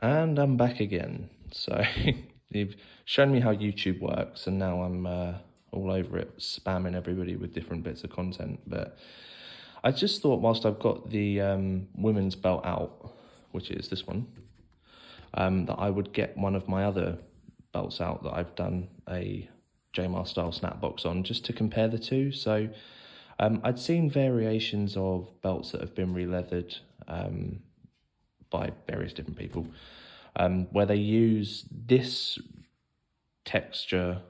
And I'm back again. So you've shown me how YouTube works, and now I'm all over it, spamming everybody with different bits of content. But I just thought, whilst I've got the women's belt out, which is this one, that I would get one of my other belts out that I've done a JMar style Snapbox on, just to compare the two. So I'd seen variations of belts that have been re-leathered by various different people, where they use this texture,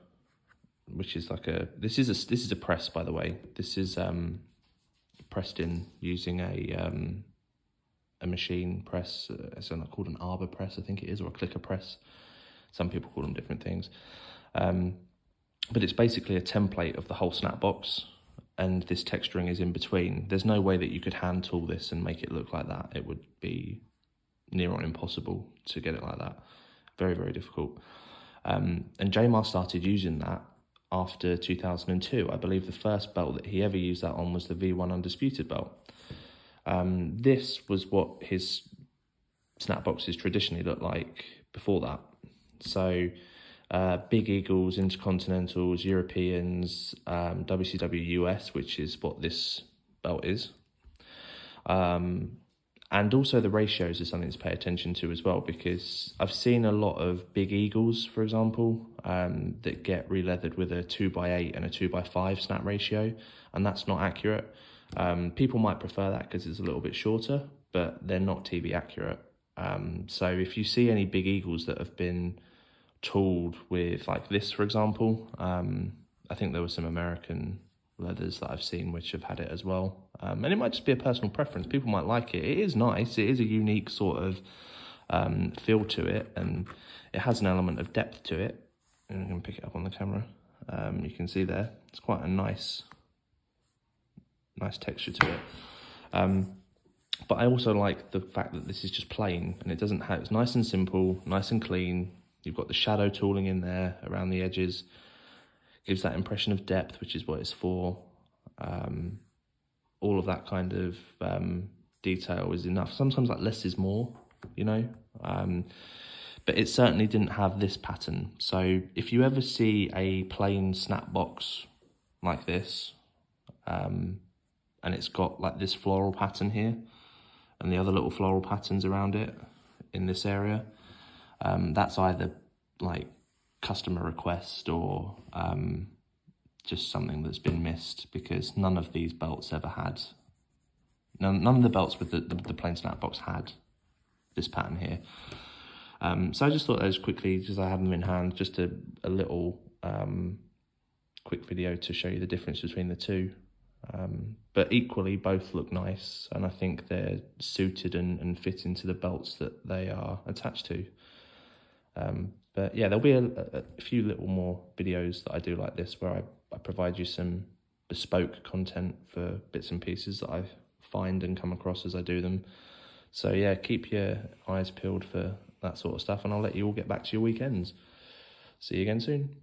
which is like this is a press, by the way. This is pressed in using a machine press. It's called an arbor press, I think it is, or a clicker press. Some people call them different things. But it's basically a template of the whole Snapbox, and this texturing is in between. There's no way that you could hand tool this and make it look like that. It would be near on impossible to get it like that. Very, very difficult. And JMar started using that after 2002. I believe the first belt that he ever used that on was the V1 Undisputed belt. This was what his Snapboxes traditionally looked like before that. So Big Eagles, Intercontinentals, Europeans, WCW US, which is what this belt is. And also the ratios are something to pay attention to as well, because I've seen a lot of Big Eagles, for example, that get re-leathered with a 2x8 and a 2x5 snap ratio, and that's not accurate. People might prefer that because it's a little bit shorter, but they're not TV accurate. So if you see any Big Eagles that have been tooled with like this, for example, I think there were some American leathers that I've seen which have had it as well, and it might just be a personal preference. People might like it. It is nice. It is a unique sort of feel to it, and it has an element of depth to it. And I can pick it up on the camera. You can see there, it's quite a nice texture to it. But I also like the fact that this is just plain, and it doesn't have, it's nice and simple, nice and clean. You've got the shadow tooling in there around the edges. Gives that impression of depth, which is what it's for. All of that kind of detail is enough. Sometimes like less is more, you know. But it certainly didn't have this pattern. So if you ever see a plain Snapbox like this, and it's got like this floral pattern here, and the other little floral patterns around it in this area, that's either like customer request or just something that's been missed, because none of these belts ever had, none of the belts with the plain Snapbox had this pattern here. So I just thought those quickly, because I had them in hand, just a little quick video to show you the difference between the two. But equally, both look nice, and I think they're suited and fit into the belts that they are attached to. But yeah, there'll be a few little more videos that I do like this, where I provide you some bespoke content for bits and pieces that I find and come across as I do them. So yeah, keep your eyes peeled for that sort of stuff, and I'll let you all get back to your weekends. See you again soon.